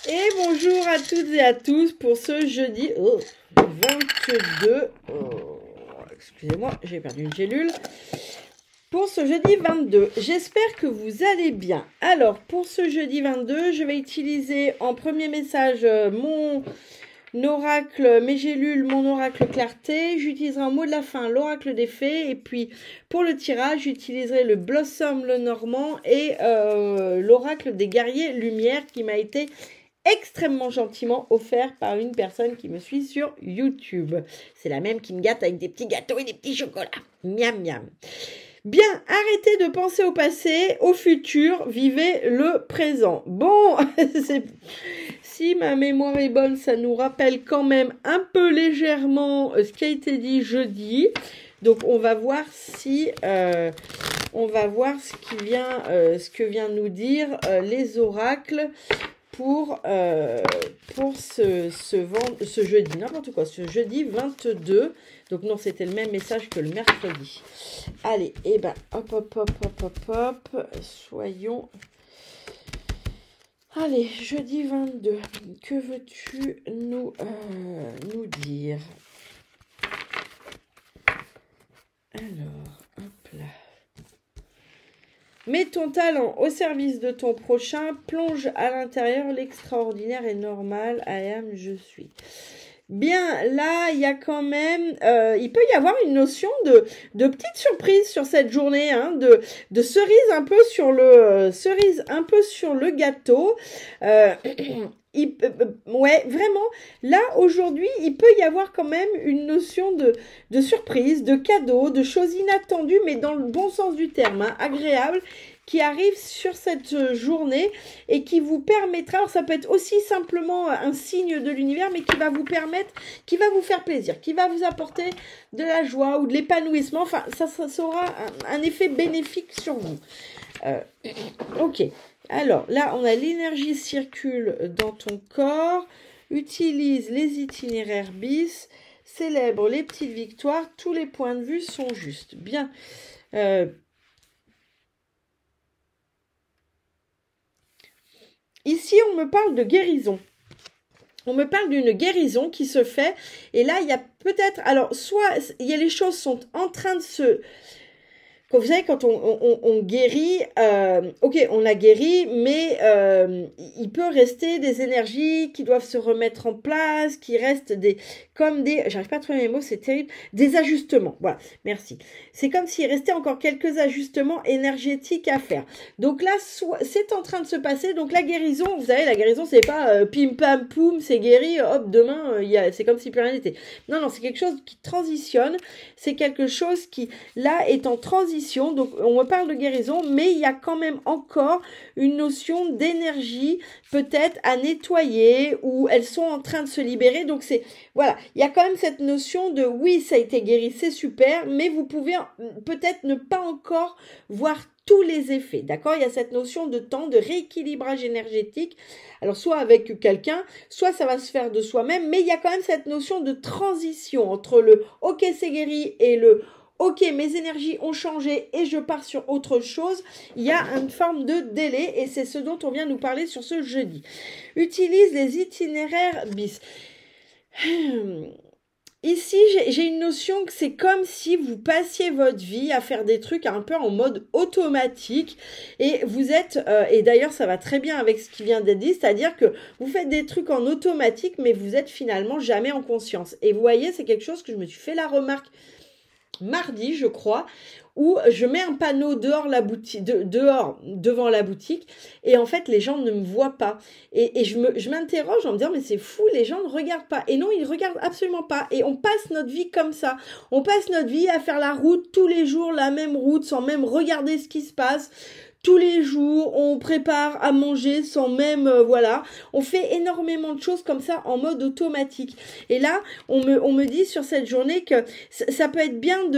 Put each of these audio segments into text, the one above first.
Et bonjour à toutes et à tous pour ce jeudi 22. Excusez-moi, j'ai perdu une gélule. Pour ce jeudi 22, j'espère que vous allez bien. Alors, pour ce jeudi 22, je vais utiliser en premier message mon oracle, mes gélules, mon oracle clarté. J'utiliserai en mot de la fin l'oracle des fées. Et puis, pour le tirage, j'utiliserai le Blossom le Normand et l'oracle des guerriers lumière qui m'a été extrêmement gentiment offert par une personne qui me suit sur YouTube. C'est la même qui me gâte avec des petits gâteaux et des petits chocolats. Miam miam. Bien, arrêtez de penser au passé, au futur, vivez le présent. Bon, si ma mémoire est bonne, ça nous rappelle quand même un peu légèrement ce qui a été dit jeudi. Donc on va voir si on va voir ce que vient nous dire les oracles pour ce jeudi, n'importe quoi, ce jeudi 22. Donc non, c'était le même message que le mercredi. Allez, et ben, hop, soyons... Allez, jeudi 22, que veux-tu nous dire? Alors, hop là. Mets ton talent au service de ton prochain, plonge à l'intérieur, l'extraordinaire est normal, I am, je suis. Bien, là, il y a quand même, il peut y avoir une notion de petite surprise sur cette journée, hein, de cerise un peu sur le gâteau. Ouais, vraiment, là, aujourd'hui, il peut y avoir quand même une notion de surprise, de cadeau, de choses inattendues, mais dans le bon sens du terme, hein, agréable, qui arrive sur cette journée et qui vous permettra, alors ça peut être aussi simplement un signe de l'univers, mais qui va vous permettre, qui va vous faire plaisir, qui va vous apporter de la joie ou de l'épanouissement, enfin, ça aura un effet bénéfique sur vous. Ok. Alors, là, on a l'énergie circule dans ton corps, utilise les itinéraires bis, célèbre les petites victoires, tous les points de vue sont justes. Bien. Ici, on me parle de guérison. On me parle d'une guérison qui se fait. Et là, il y a peut-être... Alors, soit il y a les choses sont en train de se... Quand vous savez, quand on guérit, ok, on a guéri, mais il peut rester des énergies qui doivent se remettre en place, qui restent j'arrive pas à trouver mes mots, c'est terrible, des ajustements. Voilà, merci. C'est comme s'il restait encore quelques ajustements énergétiques à faire. Donc là, c'est en train de se passer. Donc la guérison, vous savez, la guérison, c'est pas pim pam poum, c'est guéri, hop, demain, c'est comme si plus rien n'était. Non, non, c'est quelque chose qui transitionne. C'est quelque chose qui, là, est en transition. Donc, on me parle de guérison, mais il y a quand même encore une notion d'énergie, peut-être à nettoyer, ou elles sont en train de se libérer. Donc, voilà, il y a quand même cette notion de, oui, ça a été guéri, c'est super, mais vous pouvez peut-être ne pas encore voir tous les effets, d'accord? Il y a cette notion de temps, de rééquilibrage énergétique. Alors, soit avec quelqu'un, soit ça va se faire de soi-même, mais il y a quand même cette notion de transition entre le « ok, c'est guéri » et le « ok, mes énergies ont changé et je pars sur autre chose », il y a une forme de délai et c'est ce dont on vient nous parler sur ce jeudi. Utilise les itinéraires bis. Ici, j'ai une notion que c'est comme si vous passiez votre vie à faire des trucs un peu en mode automatique et vous êtes, et d'ailleurs ça va très bien avec ce qui vient d'être dit, c'est-à-dire que vous faites des trucs en automatique mais vous êtes finalement jamais en conscience. Et vous voyez, c'est quelque chose que je me suis fait la remarque mardi, je crois, où je mets un panneau dehors devant la boutique et en fait les gens ne me voient pas et je m'interroge en me disant mais c'est fou, les gens ne regardent pas. Et non, ils regardent absolument pas et on passe notre vie comme ça, on passe notre vie à faire la route tous les jours, la même route sans même regarder ce qui se passe. Tous les jours, on prépare à manger sans même, voilà. On fait énormément de choses comme ça en mode automatique. Et là, on me dit sur cette journée que ça peut être bien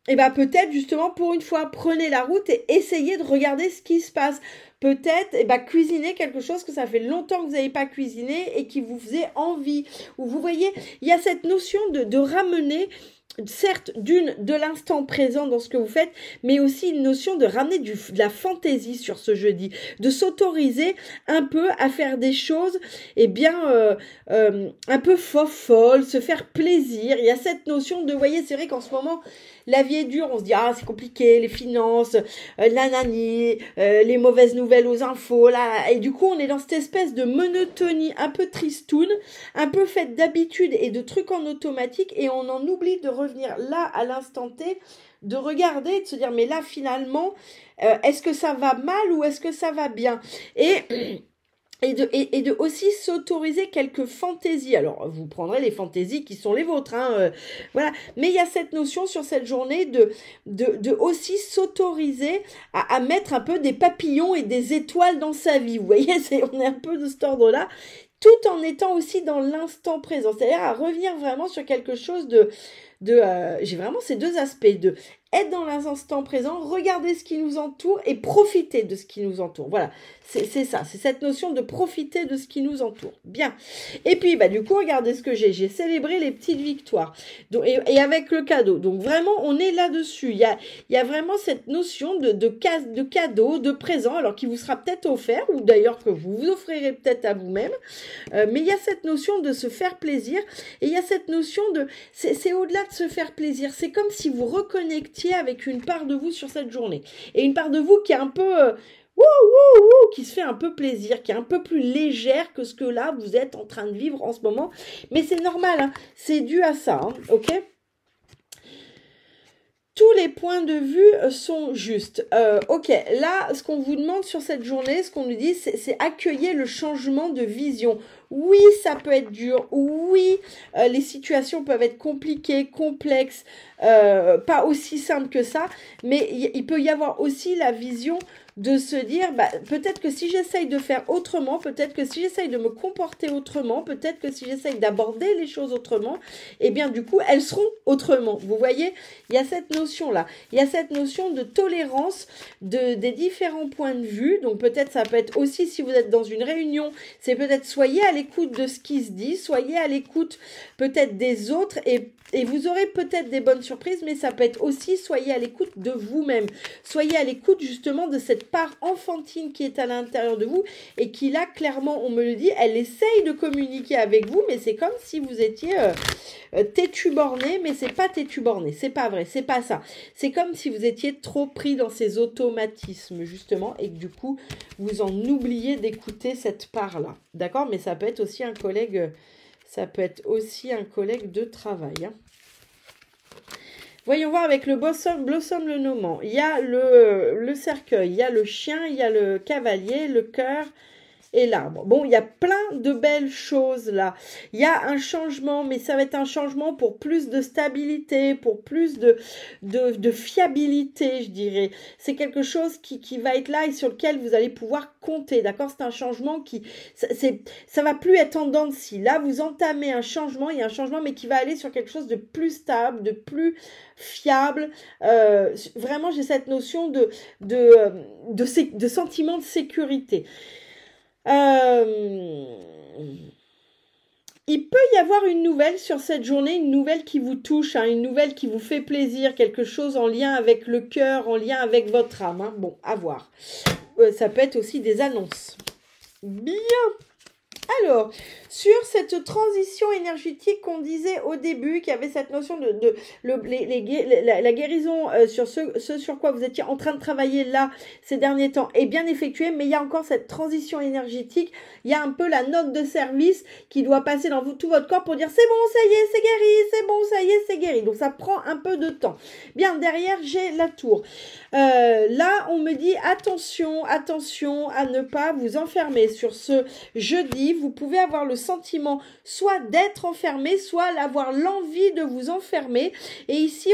peut-être justement pour une fois, prenez la route et essayez de regarder ce qui se passe. Peut-être, cuisiner quelque chose que ça fait longtemps que vous n'avez pas cuisiné et qui vous faisait envie. Ou vous voyez, il y a cette notion de ramener certes, de l'instant présent dans ce que vous faites, mais aussi une notion de ramener de la fantaisie sur ce jeudi, de s'autoriser un peu à faire des choses, eh bien, un peu folles, se faire plaisir. Il y a cette notion de, vous voyez, c'est vrai qu'en ce moment, la vie est dure, on se dit, ah, c'est compliqué, les finances, nanani, les mauvaises nouvelles aux infos, là, et du coup, on est dans cette espèce de monotonie un peu tristoune, un peu faite d'habitude et de trucs en automatique, et on en oublie de revenir là, à l'instant T, de regarder et de se dire, mais là, finalement, est-ce que ça va mal ou est-ce que ça va bien? Et de aussi s'autoriser quelques fantaisies. Alors, vous prendrez les fantaisies qui sont les vôtres, hein, voilà. Mais il y a cette notion sur cette journée de aussi s'autoriser à mettre un peu des papillons et des étoiles dans sa vie. Vous voyez, on est un peu de cet ordre-là, tout en étant aussi dans l'instant présent. C'est-à-dire à revenir vraiment sur quelque chose j'ai vraiment ces deux aspects de être dans l'instant présent, regarder ce qui nous entoure et profiter de ce qui nous entoure. Voilà, c'est ça, c'est cette notion de profiter de ce qui nous entoure. Bien. Et puis, du coup, regardez ce que j'ai célébré les petites victoires. Donc, et avec le cadeau. Donc, vraiment, on est là-dessus. Il y a vraiment cette notion de cadeau, de présent, alors qui vous sera peut-être offert, ou d'ailleurs que vous vous offrirez peut-être à vous-même. Mais il y a cette notion de se faire plaisir, et il y a cette notion c'est au-delà de se faire plaisir, c'est comme si vous reconnectiez avec une part de vous sur cette journée, et une part de vous qui est un peu qui se fait un peu plaisir, qui est un peu plus légère que ce que là vous êtes en train de vivre en ce moment, mais c'est normal, hein, c'est dû à ça, hein, ok? Tous les points de vue sont justes. Ok, là, ce qu'on vous demande sur cette journée, ce qu'on nous dit, c'est accueillir le changement de vision. Oui, ça peut être dur. Oui, les situations peuvent être compliquées, complexes, pas aussi simples que ça. Mais il peut y avoir aussi la vision de se dire, peut-être que si j'essaye de faire autrement, peut-être que si j'essaye de me comporter autrement, peut-être que si j'essaye d'aborder les choses autrement, eh bien, du coup, elles seront autrement. Vous voyez, il y a cette notion-là. Il y a cette notion de tolérance des différents points de vue. Donc, peut-être, ça peut être aussi, si vous êtes dans une réunion, c'est peut-être soyez à l'écoute de ce qui se dit, soyez à l'écoute peut-être des autres et vous aurez peut-être des bonnes surprises, mais ça peut être aussi, soyez à l'écoute de vous-même. Soyez à l'écoute justement de cette part enfantine qui est à l'intérieur de vous et qui là, clairement, on me le dit, elle essaye de communiquer avec vous, mais c'est comme si vous étiez têtu borné, mais c'est pas têtu borné, c'est pas vrai, c'est pas ça. C'est comme si vous étiez trop pris dans ces automatismes, justement, et que du coup, vous en oubliez d'écouter cette part-là. D'accord? Mais ça peut être aussi un collègue... Ça peut être aussi un collègue de travail. Hein. Voyons voir avec le Blossom le nommant. Il y a le cercueil, il y a le chien, il y a le cavalier, le cœur et l'arbre. Bon, il y a plein de belles choses là. Il y a un changement, mais ça va être un changement pour plus de stabilité, pour plus de fiabilité, je dirais. C'est quelque chose qui va être là et sur lequel vous allez pouvoir compter, d'accord? C'est un changement ça va plus être en dents de scie. Là, vous entamez un changement, il y a un changement, mais qui va aller sur quelque chose de plus stable, de plus fiable. Vraiment, j'ai cette notion de sentiment de sécurité. Il peut y avoir une nouvelle sur cette journée, une nouvelle qui vous touche, hein, une nouvelle qui vous fait plaisir, quelque chose en lien avec le cœur, en lien avec votre âme. Hein. Bon, à voir. Ça peut être aussi des annonces. Bien. Alors, sur cette transition énergétique qu'on disait au début, qu'il y avait cette notion la guérison sur ce sur quoi vous étiez en train de travailler là ces derniers temps est bien effectuée, mais il y a encore cette transition énergétique, il y a un peu la note de service qui doit passer dans tout votre corps pour dire c'est bon, ça y est, c'est guéri, c'est bon, ça y est, c'est guéri. Donc ça prend un peu de temps. Bien, derrière, j'ai la tour. Là, on me dit attention à ne pas vous enfermer sur ce jeudi. Vous pouvez avoir le sentiment soit d'être enfermé, soit avoir l'envie de vous enfermer. Et ici,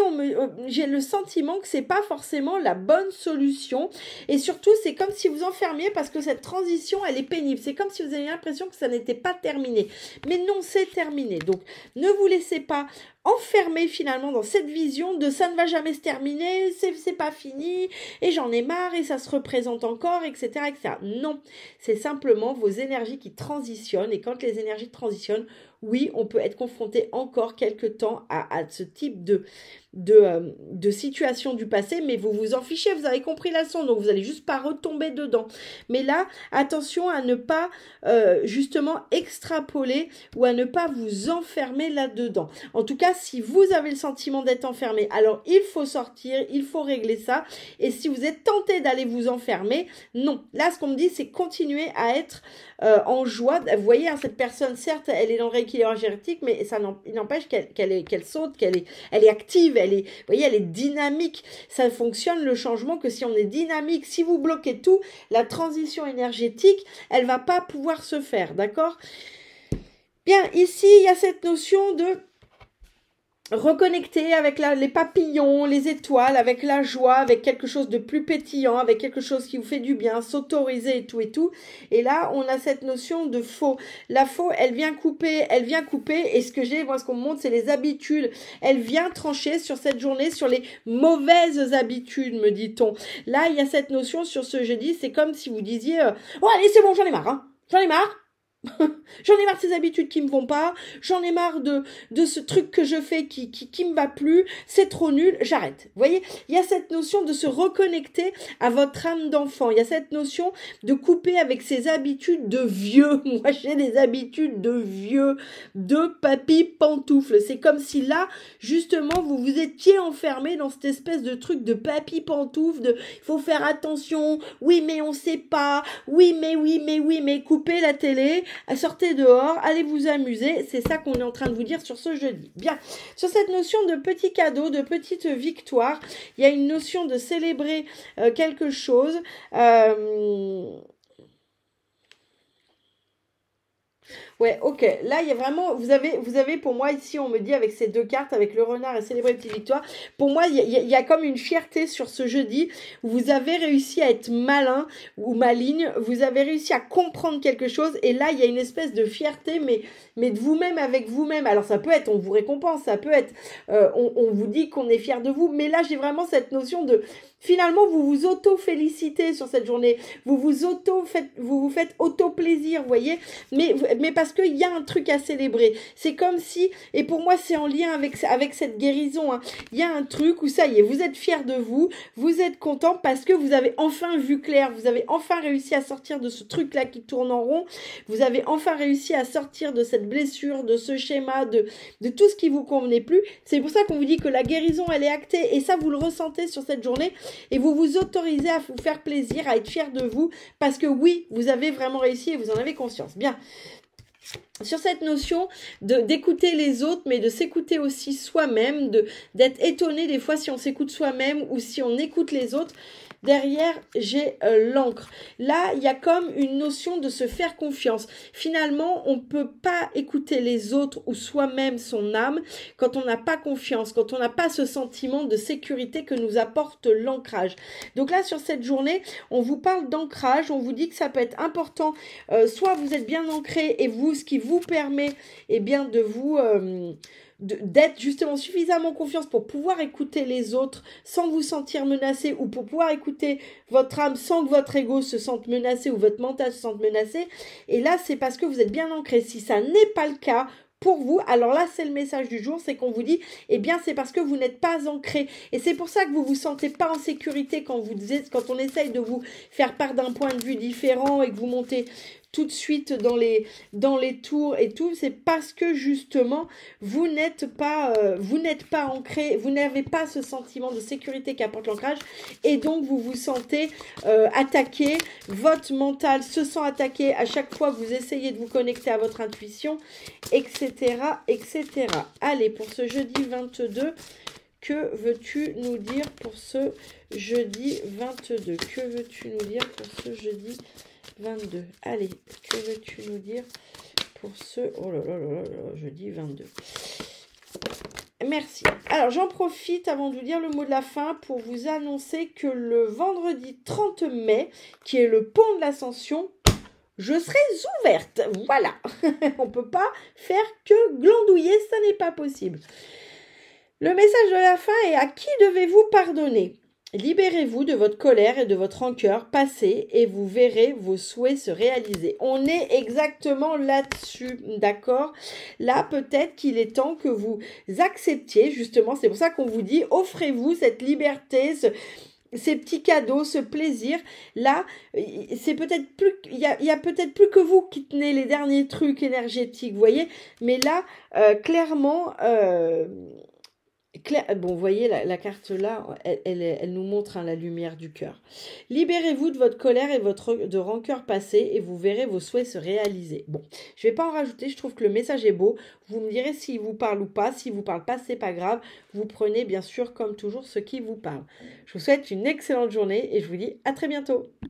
j'ai le sentiment que c'est pas forcément la bonne solution. Et surtout, c'est comme si vous enfermiez parce que cette transition, elle est pénible. C'est comme si vous aviez l'impression que ça n'était pas terminé. Mais non, c'est terminé. Donc, ne vous laissez pas enfermé finalement dans cette vision de ça ne va jamais se terminer, c'est pas fini, et j'en ai marre, et ça se représente encore, etc., etc. Non, c'est simplement vos énergies qui transitionnent, et quand les énergies transitionnent, oui, on peut être confronté encore quelque temps à ce type de situation du passé, mais vous vous en fichez, vous avez compris la leçon, donc vous n'allez juste pas retomber dedans. Mais là, attention à ne pas justement extrapoler ou à ne pas vous enfermer là-dedans. En tout cas, si vous avez le sentiment d'être enfermé, alors il faut sortir, il faut régler ça. Et si vous êtes tenté d'aller vous enfermer, non. Là, ce qu'on me dit, c'est continuer à être en joie. Vous voyez, hein, cette personne, certes, elle est dans le rééquilibrage énergétique, mais ça n'empêche qu'elle saute, elle est active, vous voyez, elle est dynamique. Ça fonctionne le changement que si on est dynamique. Si vous bloquez tout, la transition énergétique, elle va pas pouvoir se faire, d'accord? Bien, ici, il y a cette notion de reconnecter avec les papillons, les étoiles, avec la joie, avec quelque chose de plus pétillant, avec quelque chose qui vous fait du bien, s'autoriser et tout et tout. Et là, on a cette notion de faux. La faux, elle vient couper, et ce que j'ai, moi, ce qu'on me montre, c'est les habitudes. Elle vient trancher sur cette journée, sur les mauvaises habitudes, me dit-on. Là, il y a cette notion sur ce jeudi, c'est comme si vous disiez, oh allez, c'est bon, j'en ai marre, hein. J'en ai marre. J'en ai marre de ces habitudes qui me vont pas, j'en ai marre de ce truc que je fais qui me va plus, c'est trop nul, j'arrête. Vous voyez, il y a cette notion de se reconnecter à votre âme d'enfant, il y a cette notion de couper avec ces habitudes de vieux. Moi, j'ai des habitudes de vieux, de papy pantoufle. C'est comme si là, justement, vous vous étiez enfermé dans cette espèce de truc de papy pantoufle, de il faut faire attention, oui mais on sait pas, oui mais coupez la télé, sortez dehors, allez vous amuser, c'est ça qu'on est en train de vous dire sur ce jeudi. Bien, sur cette notion de petits cadeaux, de petites victoires, il y a une notion de célébrer quelque chose. Ouais, ok. Là, il y a vraiment, vous avez pour moi ici, on me dit avec ces deux cartes, avec le renard et célébrer petite victoire. Pour moi, il y a comme une fierté sur ce jeudi où vous avez réussi à être malin ou maligne. Vous avez réussi à comprendre quelque chose. Et là, il y a une espèce de fierté, mais de vous-même avec vous-même. Alors, ça peut être, on vous récompense, ça peut être, on vous dit qu'on est fier de vous. Mais là, j'ai vraiment cette notion de, finalement, vous vous auto-félicitez sur cette journée. Vous vous faites auto-plaisir, vous voyez. Mais parce qu'il y a un truc à célébrer. C'est comme si, et pour moi, c'est en lien avec cette guérison. Hein. Il y a un truc où ça y est, vous êtes fiers de vous, vous êtes content parce que vous avez enfin vu clair, vous avez enfin réussi à sortir de ce truc-là qui tourne en rond, vous avez enfin réussi à sortir de cette blessure, de ce schéma, de tout ce qui vous convenait plus. C'est pour ça qu'on vous dit que la guérison, elle est actée. Et ça, vous le ressentez sur cette journée. Et vous vous autorisez à vous faire plaisir, à être fier de vous, parce que oui, vous avez vraiment réussi et vous en avez conscience. Bien. Sur cette notion d'écouter les autres, mais de s'écouter aussi soi-même, d'être étonné des fois si on s'écoute soi-même ou si on écoute les autres. Derrière, j'ai l'encre. Là, il y a comme une notion de se faire confiance. Finalement, on ne peut pas écouter les autres ou soi-même, son âme, quand on n'a pas confiance, quand on n'a pas ce sentiment de sécurité que nous apporte l'ancrage. Donc là, sur cette journée, on vous parle d'ancrage, on vous dit que ça peut être important. Soit vous êtes bien ancré et vous, ce qui vous permet, eh bien, de vous... d'être justement suffisamment confiance pour pouvoir écouter les autres sans vous sentir menacé ou pour pouvoir écouter votre âme sans que votre ego se sente menacé ou votre mental se sente menacé. Et là, c'est parce que vous êtes bien ancré. Si ça n'est pas le cas pour vous, alors là, c'est le message du jour, c'est qu'on vous dit, eh bien, c'est parce que vous n'êtes pas ancré. Et c'est pour ça que vous vous sentez pas en sécurité quand on essaye de vous faire part d'un point de vue différent et que vous montez tout de suite dans les tours et tout, c'est parce que justement vous n'êtes pas ancré, vous n'avez pas ce sentiment de sécurité qu'apporte l'ancrage et donc vous vous sentez attaqué, votre mental se sent attaqué à chaque fois que vous essayez de vous connecter à votre intuition, etc. etc. Allez, pour ce jeudi 22, que veux-tu nous dire pour ce jeudi 22? Que veux-tu nous dire pour ce jeudi 22? Allez, que veux-tu nous dire pour ce... Oh là là là là, jeudi 22. Merci. Alors, j'en profite avant de vous dire le mot de la fin pour vous annoncer que le vendredi 30 mai, qui est le pont de l'Ascension, je serai ouverte. Voilà. On ne peut pas faire que glandouiller, ça n'est pas possible. Le message de la fin est: à qui devez-vous pardonner? Libérez-vous de votre colère et de votre rancœur passée et vous verrez vos souhaits se réaliser. On est exactement là-dessus, d'accord? Là, peut-être qu'il est temps que vous acceptiez, justement, c'est pour ça qu'on vous dit, offrez-vous cette liberté, ces petits cadeaux, ce plaisir. Là, c'est peut-être plus, il y a peut-être plus que vous qui tenez les derniers trucs énergétiques, vous voyez? Mais là, clairement, bon, vous voyez, la carte là, elle nous montre la lumière du cœur. Libérez-vous de votre colère et de rancœur passée et vous verrez vos souhaits se réaliser. Bon, je ne vais pas en rajouter, je trouve que le message est beau. Vous me direz s'il vous parle ou pas. S'il vous parle pas, c'est pas grave. Vous prenez bien sûr, comme toujours, ce qui vous parle. Je vous souhaite une excellente journée et je vous dis à très bientôt.